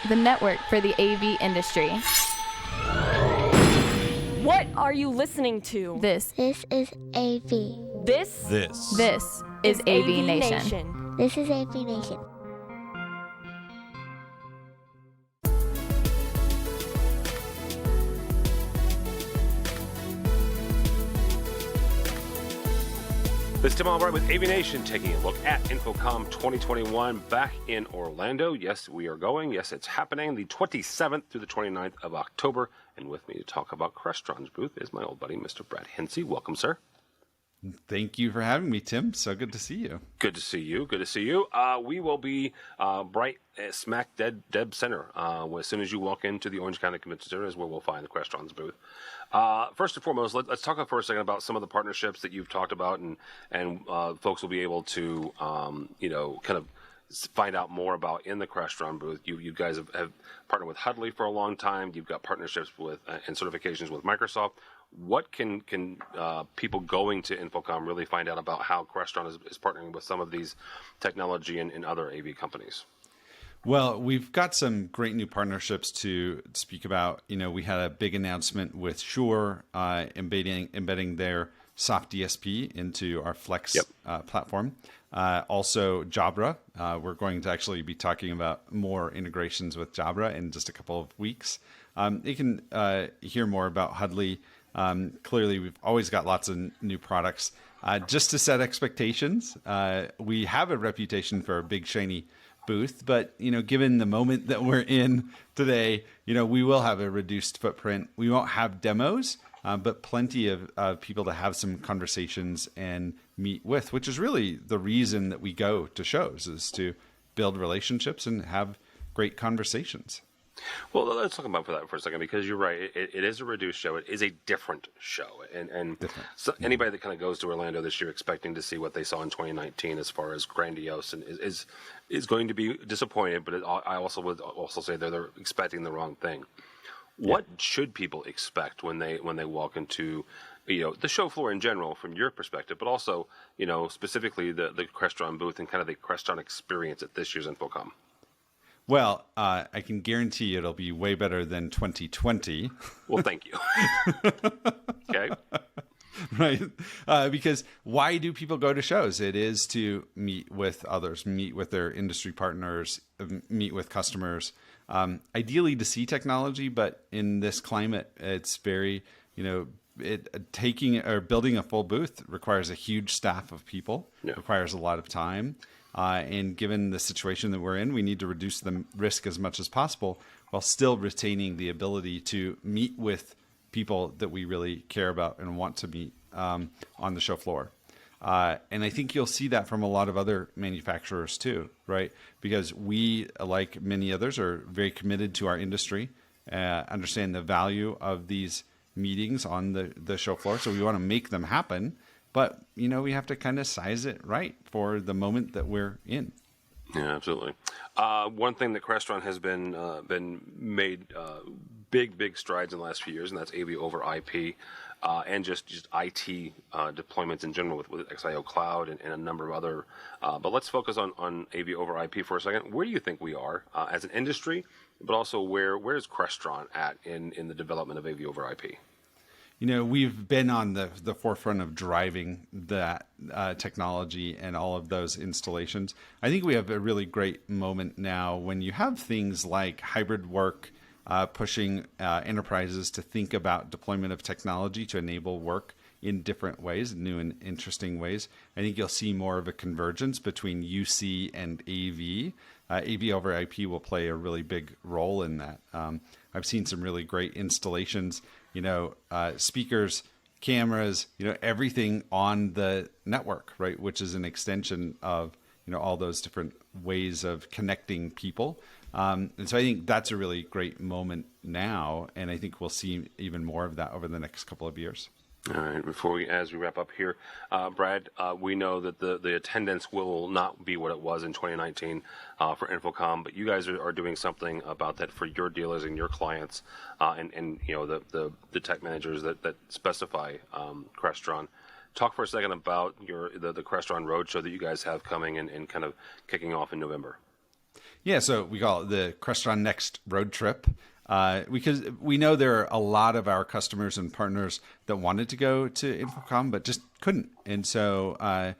the network for the AV industry. What are you listening to? This is AV. This is AV Nation. This is AV Nation. This is Tim Albright with AV Nation, taking a look at InfoComm 2021 back in Orlando. Yes, we are going. Yes, it's happening the 27th through the 29th of October. And with me to talk about Crestron's booth is my old buddy, Mr. Brad Hinsey. Welcome, sir. Thank you for having me, Tim. So good to see you. Good to see you. Good to see you. We will be right smack dead center. As soon as you walk into the Orange County Convention Center is where we'll find the Crestron's booth. First and foremost, let's talk for a second about some of the partnerships that you've talked about, and folks will be able to, kind of find out more about in the Crestron booth. You guys have partnered with Huddly for a long time. You've got partnerships with and certifications with Microsoft. What can people going to InfoComm really find out about how Crestron is partnering with some of these technology and other AV companies? Well, we've got some great new partnerships to speak about. We had a big announcement with Shure embedding their soft DSP into our Flex platform. Also, Jabra. We're going to actually be talking about more integrations with Jabra in just a couple of weeks. You can hear more about Huddly. Clearly, we've always got lots of new products. Just to set expectations, we have a reputation for a big, shiny booth, but given the moment that we're in today, we will have a reduced footprint. We won't have demos, but plenty of people to have some conversations and meet with, which is really the reason that we go to shows, is to build relationships and have great conversations. Well, let's talk about that for a second, because you're right. It is a reduced show. It is a different show. And different. So anybody that kind of goes to Orlando this year expecting to see what they saw in 2019 as far as grandiose and is going to be disappointed. But I also would also say they're expecting the wrong thing. What should people expect when they walk into the show floor in general from your perspective, but also specifically the Crestron booth and kind of the Crestron experience at this year's InfoComm? Well, I can guarantee you it'll be way better than 2020. Well, thank you. Okay. Right. Because why do people go to shows? It is to meet with others, meet with their industry partners, meet with customers, ideally to see technology. But in this climate, it's very, taking or building a full booth requires a huge staff of people, requires a lot of time. And given the situation that we're in, we need to reduce the risk as much as possible while still retaining the ability to meet with people that we really care about and want to meet on the show floor. And I think you'll see that from a lot of other manufacturers too, right? Because we, like many others, are very committed to our industry, understand the value of these meetings on the show floor. So we want to make them happen. But, we have to kind of size it right for the moment that we're in. Yeah, absolutely. One thing that Crestron has been made big strides in the last few years, and that's AV over IP and just IT deployments in general with XIO Cloud and a number of other. But let's focus on AV over IP for a second. Where do you think we are as an industry, but also where is Crestron at in the development of AV over IP? We've been on the forefront of driving that technology and all of those installations. I think we have a really great moment now when you have things like hybrid work, pushing enterprises to think about deployment of technology to enable work in different ways, new and interesting ways. I think you'll see more of a convergence between UC and AV. AV over IP will play a really big role in that. I've seen some really great installations, speakers, cameras, everything on the network, right? Which is an extension of, all those different ways of connecting people. And so I think that's a really great moment now. And I think we'll see even more of that over the next couple of years. All right. As we wrap up here, Brad, we know that the attendance will not be what it was in 2019 for InfoComm, but you guys are doing something about that for your dealers and your clients, and the tech managers that specify Crestron. Talk for a second about the Crestron Roadshow that you guys have coming and kind of kicking off in November. Yeah, so we call it the Crestron Next Road Trip. Because we know there are a lot of our customers and partners that wanted to go to InfoComm, but just couldn't. And so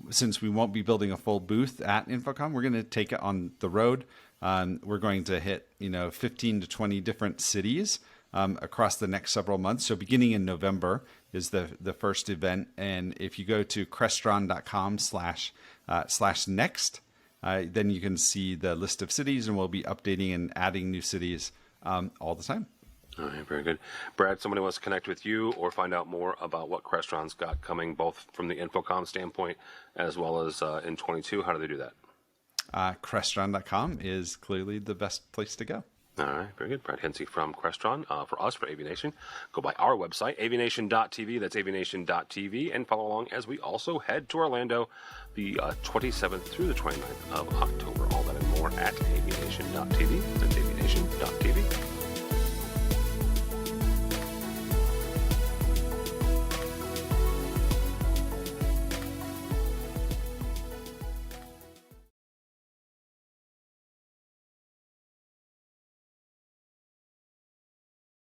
since we won't be building a full booth at InfoComm, we're going to take it on the road. We're going to hit 15 to 20 different cities across the next several months. So beginning in November is the first event. And if you go to crestron.com/next, then you can see the list of cities, and we'll be updating and adding new cities all the time. All right, very good. Brad, somebody wants to connect with you or find out more about what Crestron's got coming, both from the InfoComm standpoint as well as in 22. How do they do that? Crestron.com is clearly the best place to go. All right, very good. Brad Hensey from Crestron. For us, for Aviation, go by our website, avnation.tv. That's avnation.tv. And follow along as we also head to Orlando the 27th through the 29th of October. All that and more at avnation.tv. That's avnation.tv.